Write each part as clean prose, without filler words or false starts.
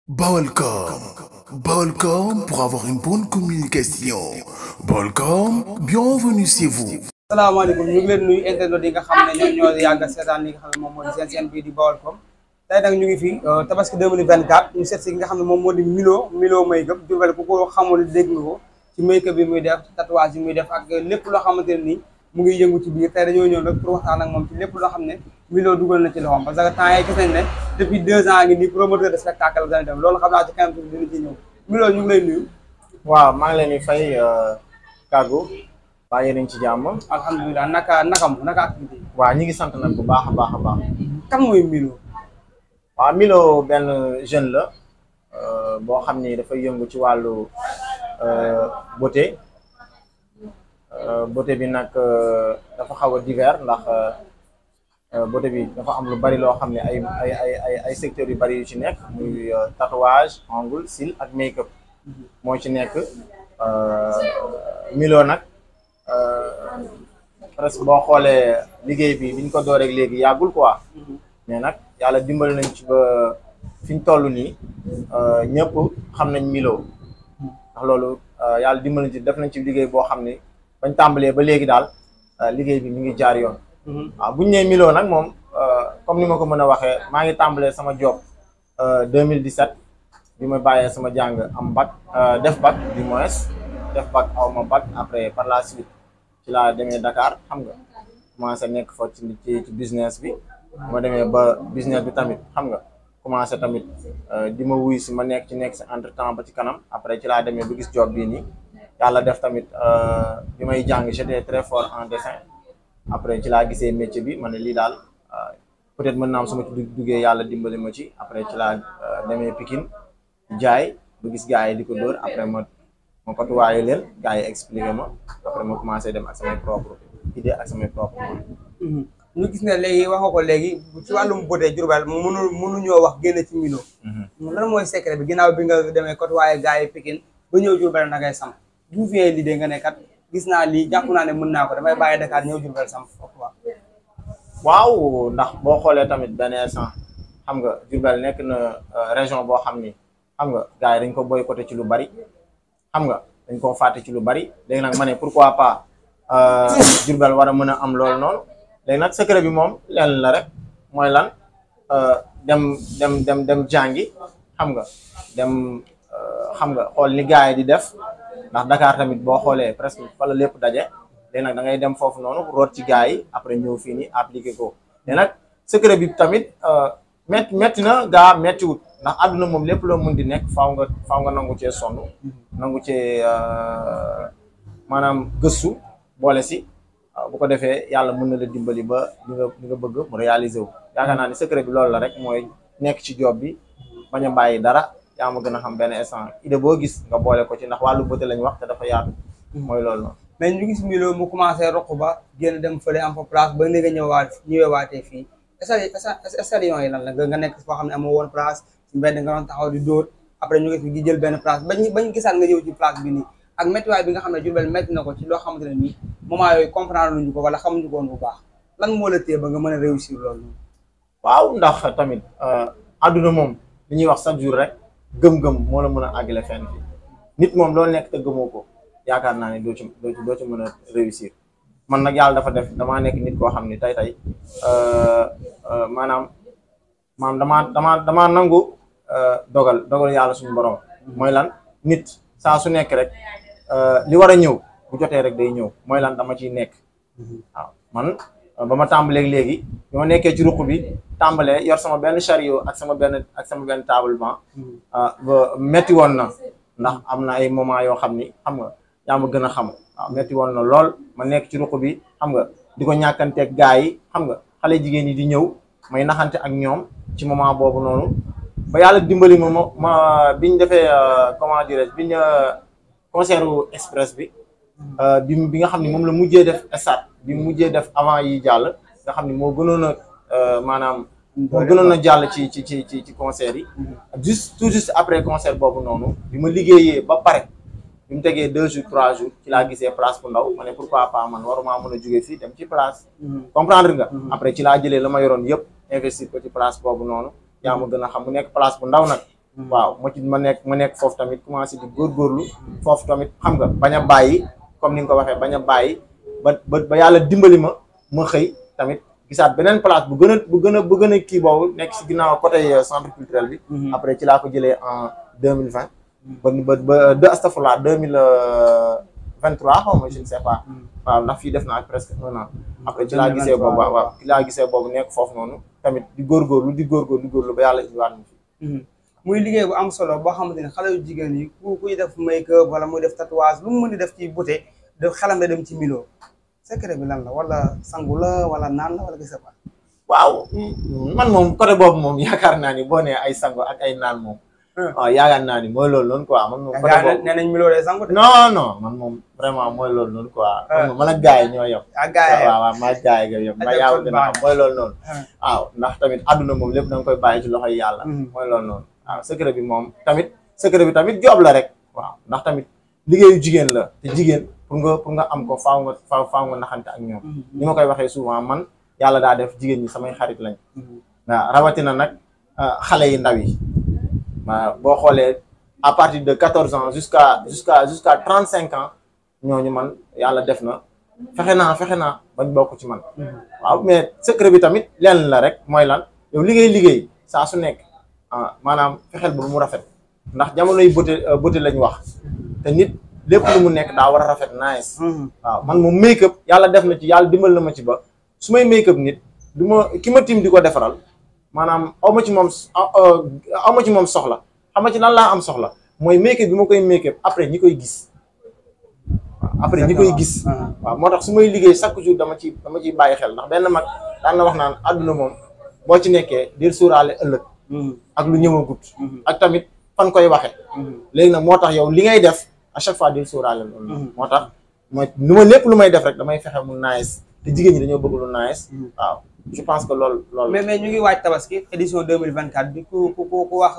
Balcom. Balcom pour avoir une bonne communication. Balcom, bienvenue chez vous. salaamaaleykum ñu ngi leen nuyu internet yi nga xam ne ñoom ñoo yàgg seetaan li nga xam ne moom moo di seen chaîne bii di Baolcom tey nag ñu ngi fi tabaski 2024 ñu seet si nga xam ne moom moo di Milo Makeup Diourbel ku ko xamul dégg nga ko ci make-up bi muy def tatouage yi muy def ak lépp loo xamante ne nii mu ngi yëngu ci biir tey dañoo ñëw nag pour waxtaan ak moom ci lépp loo xam ne Milo dugal na ci loxoom parce que temps yi gis nañ ne depuis 2 ans ngi nii promoteur de spectacle dañu dem loolu xam naa ci kanam tuuti dina ci ñëw Milo ñu ngi lay nuyu. waaw maa ngi leen di fay kàggu waa yéen ci jàmm. alhamdulilah naka activité yi. waaw ñi ngi sant nag bu baax a baax a baax. kan mooy Milo. waaw Milo benn jeune la boo xam ni dafay yëngu ci wàllu beauté beauté bi nag dafa xaw a divers ndax beauté bi dafa am lu bari loo xam ne ay secteurs yu bari yu ci nekk muy tatouage ongle cils ak make-up moo ci nekk Milo nag presque boo xoolee liggéey bi biñ ko door rek léegi yàggul quoi mais nag yàlla dimbali nañ ci ba fi ñu toll nii ñëpp xam nañ Milo ndax loolu yàlla dimbali nañ ci def nañ ci liggéey boo xam ni bañ tàmbalee ba léegi daal liggéey bi mi ngi jaar yoon. waaw buñ nee Milo nag moom comme ni ma ko mën a waxee maa ngi tàmbalee sama job 2017 bi ma bàyyee sama jàng am bac def bac du moins def bac aw ma bac après par la suite ci laa demee Dakar xam nga commencé nekk fa ci business bi ma demee ba business bi tamit xam nga commencé tamit di ma wuy si ma nekk si entre temps ba ci kanam après ci laa demee ba gis job bii nii yàlla def tamit bi may jàng j'étais très fort en dessin après ci laa gisee métier bi ma ne lii daal peut-être mën naa am sama ci duggee yàlla dimbali ma ci après ci laa demee Pikine jaay ba gis gars yi di ko dóor après ma kotuwaayu leen gars yi expliqué ma après ma commencé dem ak samay propre idée ak samay propre ñu gis ne léegi wax nga ko léegi ci wàllum beauté Diourbel mënuñoo wax génn ci Milo. lan mooy secret bi ginnaaw bi nga demee kotuwaayu gars yi Pikine ba ñëw Diourbel na ngay sam d'où vient l'idée nga ne kat gis naa lii jàpp naa ne mën naa ko damay bàyyi Dakar ñëw Diourbel sam foofu waaw ndax boo xoolee tamit benn instant xam nga Diourbel nekk na région boo xam ni xam nga gars yi dañ ko boycotté ci lu bari xam nga dañ koo fàtte ci lu bari léegi nag ma ne pourquoi pas Diourbel war a mën a am loolu noonu léegi nag secret bi moom lenn la rek mooy lan dem jàngi xam nga xam nga xool ni gars yi di def ndax Dakar tamit boo xoolee presque fa la lépp daje léegi nag da ngay dem foofu noonu root ci gars yi après ñëw fii nii appliqué ko léegi nag secret bi tamit metti na gaa mettiwut ndax àdduna moom lépp loo mën di nekk faaw nga nangu cee sonn nangu cee maanaam gëstu boole si bu ko defee yàlla mën na la dimbali ba li nga bëgg mu réaliser wu yaakaar naa ni secret bi loolu la rek mooy nekk ci job bi bañ a bàyyi dara yaa ma gën a xam benn instant idée boo gis nga boole ko ci ndax wàllu beauté lañ wax te dafa yaatu mooy loolu noonu mais ñu gis Milo mu commencé roq ba génn dem fële am fa place ba ni nga ñëwewaatee fii stadion yi lan la nga nekk foo xam ne amoo woon place ci mbedd nga doon taxaw di dóor après ñu ngi jël benn place bañ gisaat nga ñëw ci place bi nii ak méttiwaay bi nga xam ne Diourbel métti na ko ci loo xamante ne nii moment yooyu comprendre luñu ko wala xamuñu ko woon bu baax lan moo la téye ba nga mën a réussir loolu noonu waaw ndax tamit àdduna moom li ñuy wax chaque jour rek gëm-gëm moo la mën a àggale fenn fi nit moom loolu nekk te gëmoo ko yaakaar naa ne doo ci mën a réussir man nag yàlla dafa def damaa nekk nit koo xam ne tey maanaam damaa nangu dogal yàlla suñu borom mooy lan nit saa su nekk rek li war a ñëw bu jotee rek day ñëw mooy lan dama ciy nekk waaw man ba ma tàmbalee léegi bi ma nekkee ci ruq bi tàmbalee yor sama benn chariot ak sama benn table banc ba metti woon na ndax am na ay moment yoo xam ni xam nga yaa ma gën a xam waaw metti woon na lool ma nekk ci ruq bi xam nga di ko ñàkkanteeg gars yi xam nga xale jigéen yi di ñëw may naxante ak ñoom ci moment boobu noonu ba yàlla dimbali ma biñ defee comment dirais-je biñ concert express bi bi nga xam ne moom la mujjee def stade bi mujjee def avant yi jàll nga xam ne moo gënoon a maanaam moo gënoon a jàll ci concert yi tout juste après concert boobu noonu bi ma liggéeyee ba pare bi mu tegee 2 jours 3 jours ci laa gisee place bu ndaw ma ne pourquoi pas man waruma mën a jógee fii dem ci place comprendre nga après ci laa jëlee la ma yoroon yëpp investir ko ci place boobu noonu yaa ma gën a xam mu nekk place bu ndaw nag waaw ma nekk foofu tamit commencé di góorgóorlu foofu tamit xam nga bañ a bàyyi comme ni nga ko waxee bañ a bàyyi ba yàlla dimbali ma xëy tamit gisaat beneen place bu gën a kii boobu nekk si ginnaaw côté centre culturel bi. après ci laa ko jëlee en 2020. ba astafurlah 2023 xaw ma je ne sais pas. waaw ndax fii def naa presque 1 an. après ci laa gisee boobu waaw ci laa gisee boobu nekk foofu noonu tamit di góorgóorlu ba yàlla indiwaat ñu fi. muy liggéey bu am solo boo xamante ne xale yu jigéen yi kuy def make-up wala muy def tatouage lu mu mën di def ci beauté def xelam dem ci Milo secret bi lan la wala sangu la wala naan la wala gis nga. waaw man moom côté boobu moom yaakaar naa ni boo nee ay sangu ak ay naan moom. waaw yaakaar naa ni mooy loolu noonu quoi man moom. côté boobu nee nañ Milo day sangu de. non man moom vraiment mooy loolu noonu quoi. man ak gars yi ñoo yem. ak gars yi waaw ma ak gars yi nga yem. ma yaa gën a xam mooy loolu noonu. waaw ndax tamit àdduna moom lépp da nga koy bàyyi ci loxoy yàlla. mooy loolu noonu. waaw secret bi moom tamit job la rek. waaw ndax tamit liggéeyu jigéen la te jigéen pour nga am ko faaw nga naxante ak ñoom. ni ma koy waxee souvent man yàlla daa def jigéen ñi samay xarit lañ. waaw rawatina nag xale yi ndaw yi. waaw boo xoolee à partir de 14 ans jusqu'à 35 ans ñooñu man yàlla def na fexe naa bañ bokk ci man. waaw mais secret bi tamit lenn la rek mooy lan yow liggéey saa su nekk. maanaam fexeel ba mu rafet ndax jamonoy beauté lañ wax te nit lépp lu mu nekk daa war a rafet nice. waaw man moom make-up yàlla def na ci yàlla dimbal na ma ci ba su may make-up nit du ma ki ma tiim di ko defaral maanaam aw ma ci moom soxla xam nga ci lan laa am soxla mooy make-up bi ma koy make-up après ñi koy gis. waaw moo tax su may liggéey chaque jour dama ciy bàyyi xel ndax benn mag daan na wax naan àdduna moom boo ci nekkee del suuraale ëllëg. ak lu ñëwagut. ak tamit fan koy waxe léegi nag moo tax yow li ngay def à chaque fois del sóoraale loolu. moo tax lépp lu may def rek damay fexe mu nice te jigéen ñi dañoo bëgg lu nice. waaw je pense que loolu. mais ñu ngi waaj tabaski édition 2024 bi ku wax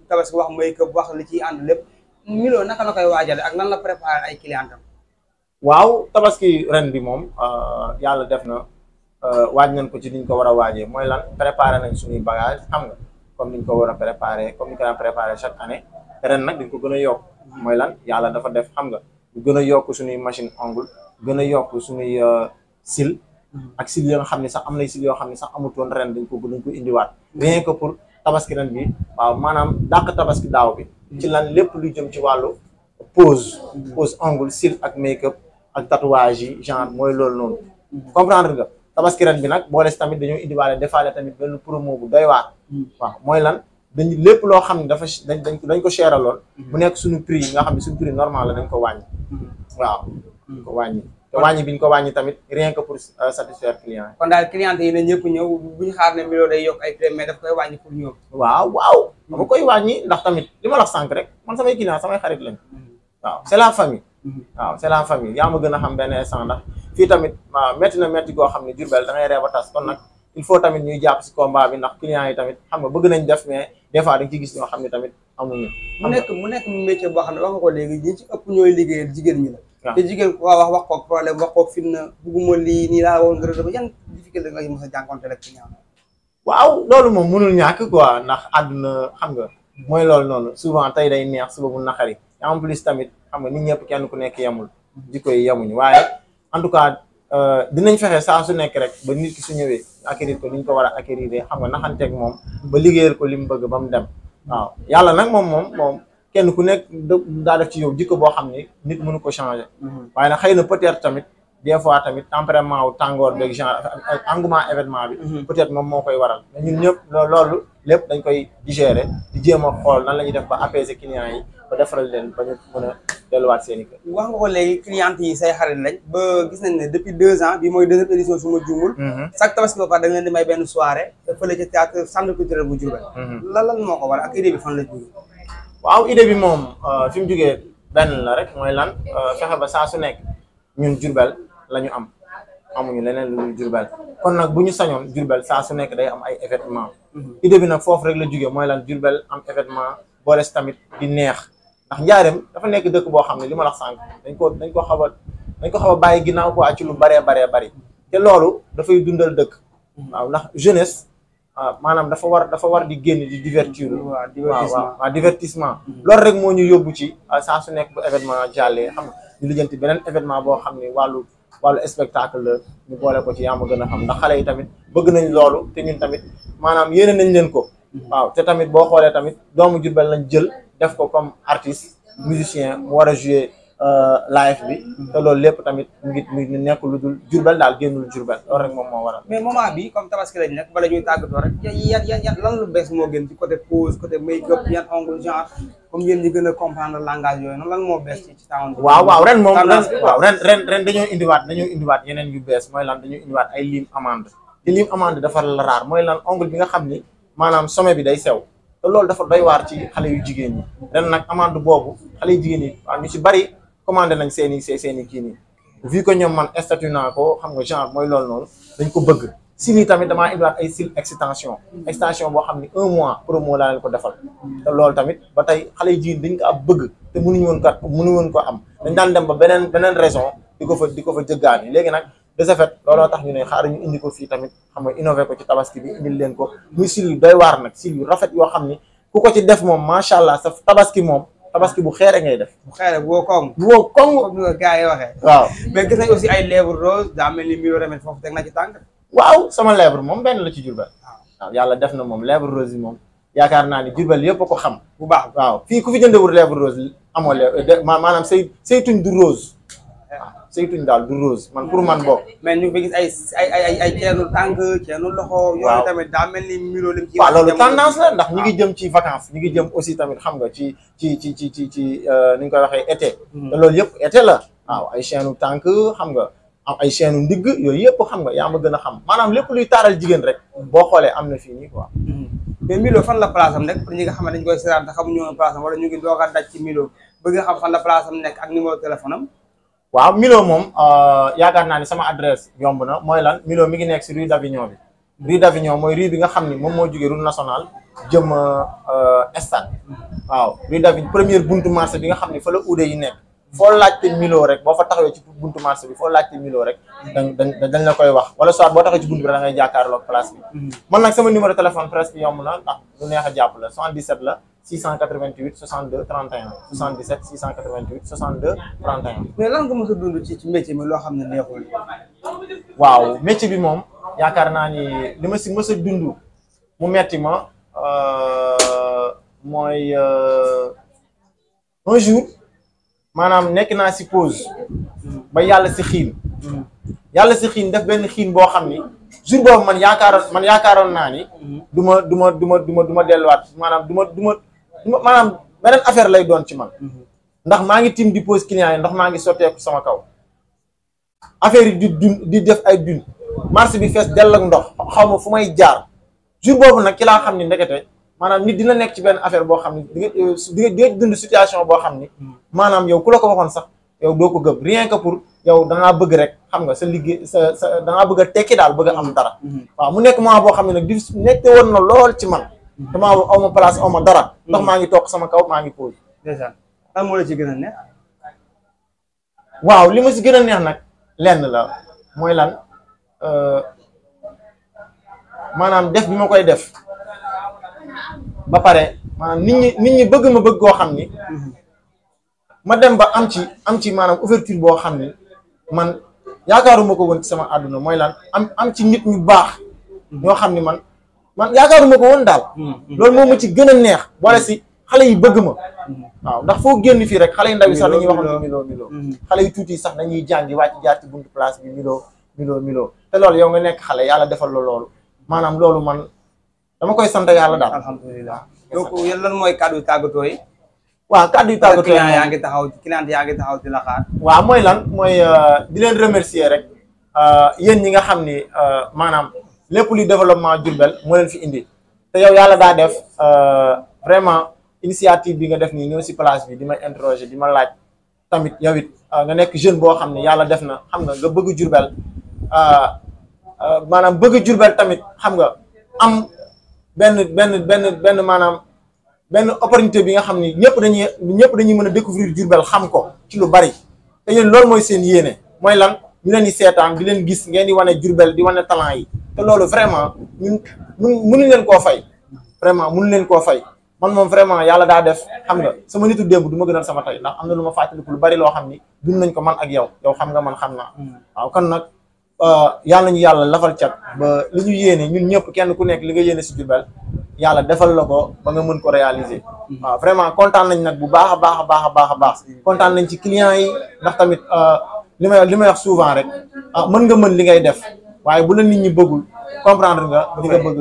tabaski wax make-up wax li ciy ànd lépp Milo naka la koy waajale ak nan la préparé ay clientam. waaw tabaski ren bi moom yàlla def na waaj nañ ko ci niñ ko war a waajee mooy lan préparé nañ suñuy bagage xam nga. comme niñ ko war a préparé comme ni ko daan préparé chaque année ren nag dañ ko gën a yokk mooy lan yàlla dafa def xam nga ñu gën a yokk suñuy machine ongle gën a yokk suñuy cils ak cils yoo xam ne sax am nay cils yoo xam ne sax amutoon ren dañ ko indiwaat rien que pour tabaski ren bi waaw maanaam dàq tabaski daaw bi ci lan lépp lu jëm ci wàllu pose ongle cils ak make-up ak tatouage yi genre mooy loolu noonu comprendre nga tabaski ren bi nag boole si tamit dañoo indiwaale defaale tamit benn promo bu doy waar. waaw mooy lan dañu lépp loo xam ne dañ ko seeraloon. mu nekk suñu prix yi nga xam ne suñu prix normal la dañ ko wàññi. waaw ko wàññi te wàññi bi ñu ko wàññi tamit rien que pour satisfaire client yi. kon daal client yi ne ñëpp ñëw bu ñu xaar ne Milo day yokk ay prix mais daf koy wàññi pour ñoom. waaw dama koy wàññi ndax tamit li ma la wax sànq rek man samay client samay xarit lañ. waaw c'est la famille. waaw c'est la famille yaa ma gën a xam benn instant ndax fii tamit métti goo xam ne Diourbel da ngay reeba tas kon nag il faut tamit ñuy jàpp si combat bi ndax clients yi tamit xam nga bëgg nañ def mais des fois da nga ci gis ñoo xam ne tamit amuñu. mu nekk métier boo xam ne wax nga ko léegi ñi ci ëpp ñooy liggéeyal jigéen ñi la. te jigéen ko wax ko problème wax ko fitna bugguma lii nii laa woon nga rëdd ba yan difficulté nga mos a jànkonteel ak client. waaw loolu moom mënul ñàkk quoi ndax àdduna xam nga mooy loolu noonu souvent tey day neex suba mu naqari en plus tamit xam nga nit ñëpp kenn ku nekk yemul jikko yi yemuñu waaye en tout cas dinañ fexe saa su nekk rek ba nit ki su ñëwee acquérir ko ni ñu ko war a acquérir xam nga naxanteeg moom ba liggéeyal ko li mu bëgg ba mu dem waaw yàlla nag moom kenn ku nekk daa def ci yow jikko boo xam ne nit mënu ko changer. waaye nag xëy na peut-être tamit des fois tamit tempérament wu tàngoor beeg genre engouement événement bi. peut-être moom moo koy waral mais ñun ñëpp loolu lépp dañ koy digérer di jéem a xool nan la ñuy def ba apaiser clients yi ba defaral leen ba ñu mën a delluwaat seen i kër. wax nga ko léegi clients yi say xarit lañ ba gis nañ ne depuis 2 ans bi mooy 2e édition su ma juumul. chaque tabaski ba pare da nga leen di may benn soirée fële ca théâtre centre culturel bu Diourbel. lan moo ko waral ak idée bi fan la jógee. waaw idée bi moom fi mu jógee benn la rek mooy lan fexe ba saa su nekk ñun Diourbel la ñu amuñu leneen lu dul Diourbel kon nag bu ñu sañoon Diourbel saa su nekk day am ay événement idée bi nag foofu rek la jógee mooy lan Diourbel am événement boole si tamit di neex ndax Njaareem dafa nekk dëkk boo xam ne li ma la sànq dañ ko xaw a bàyyi ginnaaw quoi ci lu baree bari te loolu dafay dundal dëkk waaw ndax jeunesse maanaam dafa war di génn di divertir. waaw divertissement. loolu rek moo ñu yóbbu ci saa su nekk bu événement jàllee xam nga ñu lijjanti beneen événement boo xam ne wàllu spectacle la ñu boole ko ci yaa ma gën a xam ndax xale yi tamit bëgg nañ loolu te ñun tamit maanaam yéene nañ leen ko. waaw te tamit boo xoolee tamit doomu Diourbel lañ jël def ko comme artiste musicien mu war a jouer live bi te loolu lépp tamit mu ngi nekk lu dul Diourbel daal génnul Diourbel loolu rek moom moo waral. mais moment bi comme tabaski lañ nekk bala ñuy tàggatoo rek yan lan lu bees moo gën ci côté pose côté make-up yan ongle genre comme yéen ñi gën a comprendre langage yooyu noonu lan moo bees ci town bi. waaw ren moom ren dañoo indiwaat yeneen yu bees mooy lan dañoo indiwaat ay lime amande te lime amande dafa la raar mooy lan ongle bi nga xam ni maanaam sommet bi day sew te loolu dafa doy waar ci xale yu jigéen ñi ren nag amande boobu xale yu jigéen ñi waaw ñu ci bari commandé nañ seen i kii nii vu que ñoom man statut naa ko xam nga genre mooy loolu noonu dañ ko bëgg cils yi tamit damaa indiwaat ay cils extension boo xam ni 1 mois promo laa leen ko defal te loolu tamit ba tey xale yu jigéen dañ ko ab bëgg te mënuñu woon ko am dañ daan dem ba beneen raison di ko fa jëggaani léegi nag de ce fait looloo tax ñu ne xaar ñu indi ko fii tamit xam nga innové ko ci tabaski bi indil leen ko muy cils yu doy waar nag cils yu rafet yoo xam ni ku ko ci def moom macha allah sa tabaski moom tabaski bu xeere ngay def. bu xeere bu woo koŋŋ. comme ni ko gars yi waxee. waaw mais gis nañ aussi ay lèvres rose daa mel ni Milo Remède foofu teg na ci tànk. waaw sama lèvre moom benn la ci Diourbel. waaw yàlla def na moom lèvre rose yi moom yaakaar naa ni Diourbel yëpp a ko xam. bu baax waaw fii ku fi jëndewul lèvre rose amoo lèvre maanaam say tuñ du rose. waaw say tuñ daal du rose man pour man bokk. mais ñu ngi gis ay ceenu tànk ceenu loxo. waaw yooyu tamit daa mel ni Milo lim ci. waaw loolu tendance la ndax ñi ngi jëm ci vacances ñi ngi jëm aussi tamit xam nga ci ni ñu koy waxee été. te loolu yëpp été la. waaw ay chaînu tànk xam nga am ay chaînu ndigg yooyu yëpp xam nga yaa ma gën a xam maanaam lépp luy taaral jigéen rek. boo xoolee am na fii nii quoi. mais Milo fan la place am nekk pour ñi nga xam ne dañ koy seetaan te xamuñu woon place am wala ñu ngi doog a daj ci Milo bëgg nga xam fan la place am nekk ak numéro téléphone am. waaw Milo moom yaakaar naa ni sama adresse yomb na mooy lan Milo mi ngi nekk si rue d'Avignon bi rue d'Avignon mooy rue bi nga xam ni moom moo jógee route nationale jëm stade waaw rue d'Avignon première buntu marché bi nga xam ni fa la uude yi nekk foo laajte Milo rek boo fa taxawee ci buntu marché bi foo laajte Milo rek dañ la koy wax wala soit boo taxawee ci buntu bi da ngay jàkkaarloog place bi man nag sama numéro téléphone presque yomb na ndax lu neex a jàpp la 77 la 688 62 31 77 688 62 31. mais lan nga mos a dund ci métier mi loo xam ne neexul. waaw métier bi moom yaakaar naa ni li ma si mës a dund mu metti ma mooy un jour maanaam nekk naa si pause ba yàlla si xiin def benn xiin boo xam ni jour boobu man yaakaaroon naa ni du ma delluwaat maanaam du ma maanaam beneen affaire lay doon ci man ndax maa ngi tim di pose client yi ndax maa ngi sotteeku sama kaw affaire yi di def ay dune marché bi fees dell ak ndox xaw ma fu may jaar jour boobu nag ki laa xam ni ndekete maanaam nit dina nekk ci benn affaire boo xam ni di nga dund situation boo xam ni maanaam yow ku la ko waxoon sax yow doo ko gëm rien que pour yow dangaa bëgg rek xam nga sa liggéey sa dangaa bëgg a tekki daal bëgg a am dara waaw mu nekk moment boo xam ne nag di nekk woon na lool ci man damaa aw ma place aw ma dara ndax maa ngi toog sama kaw maa ngi pause. déjà lan moo la ci gën a neex. waaw li ma si gën a neex nag lenn la mooy lan maanaam def bi ma koy def ba pare maanaam nit ñi bëgg ma bëgg koo xam ni ma dem ba am ci maanaam ouverture boo xam ni man yaakaaruma ko woon ci sama àdduna mooy lan am ci nit ñu baax ñoo xam ni man yaakaaruma ko woon daal loolu moo ma ci gën a neex boole si xale yi bëgg ma waaw ndax foo génn fii rek xale yu ndaw yi sax dañuy waxante Milo xale yu tuuti yi sax dañuy jàngi wàcc jaar ci buntu place bi Milo te loolu yow nga nekk xale yàlla defal la loolu maanaam loolu man dama koy sant yàlla daal. alhamdulilah donc yéen lan mooy kàddu tàggatoo yi. waaw kàddu tàggatoo yi client yaa ngi taxaw di la xaar. waaw mooy lan mooy di leen remercier rek yéen ñi nga xam ni maanaam lépp luy développement Diourbel moo leen fi indi te yow yàlla daa def vraiment initiative bi nga def nii ñëw si place bi di ma interroger di ma laaj tamit yow it nga nekk jeune boo xam ne yàlla def na xam nga bëgg Diourbel maanaam bëgg Diourbel tamit xam nga am benn maanaam benn opportunité bi nga xam ni ñëpp dañuy mën a découvrir Diourbel xam ko ci lu bari te yéen loolu mooy seen yéene mooy lan ñu leen di seetaan di leen gis ngeen di wane Diourbel di wane talent yi te loolu vraiment ñun mënuñ leen koo fay vraiment mënuñ leen koo fay man moom vraiment yàlla daa def xam nga sama nitu démb du ma gënal sama tey ndax am na lu ma fàttaliku lu bari loo xam ni dund nañ ko man ak yow xam nga man xam naa waaw kon nag yàlla ñu yàlla lafal cat ba li ñu yéene ñun ñëpp kenn ku nekk li nga yéene si Diourbel yàlla defal la ko ba nga mën ko réaliser waaw vraiment kontaan nañ nag bu baax a baax a baax a baax a baax kontaan nañ ci clients yi ndax tamit li may wax souvent rek mën nga mën li ngay def waaye bu la nit ñi bëggul comprendre nga li nga bëgg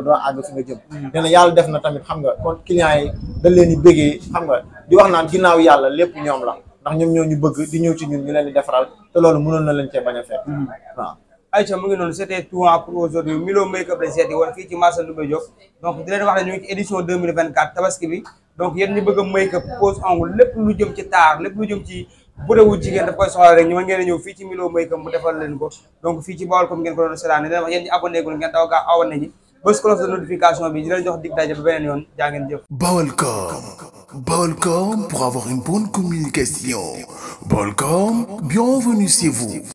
doo àgg fi nga jëm nee na yàlla def na tamit xam nga kon clients yi dañ leen di bëggee xam nga di wax naan ginnaaw yàlla lépp ñoom la ndax ñoom ñoo ñu bëgg di ñëw ci ñun ñu leen di defaral te loolu mënoon na leen cee bañ a fekk waaw Aïcha mu ngi noonu c'était tout pour aujourd'hui Milo Makeup lañ seeti woon fii ci marché Ndoumbé Diop donc di leen wax ne ñu ngi ci édition 2024 tabaski bi donc yéen ñi bëgg a make-up pose ongle lépp lu jëm ci taar lépp lu jëm ci bureau wu jigéen daf koy soxla rek ñu mën ngeen a ñëw fii ci Milo Makeup mu defal leen ko donc fii ci Baolcom ngeen ko doon seetaan di leen wax yéen ñi abonné gul ngeen daw gaa abonné ñi bës cloche de notification bi di leen jox dig daje ba beneen yoon jaa ngeen jëf Baolcom pour avoir une bonne communication. Baolcom, bienvenue chez vous.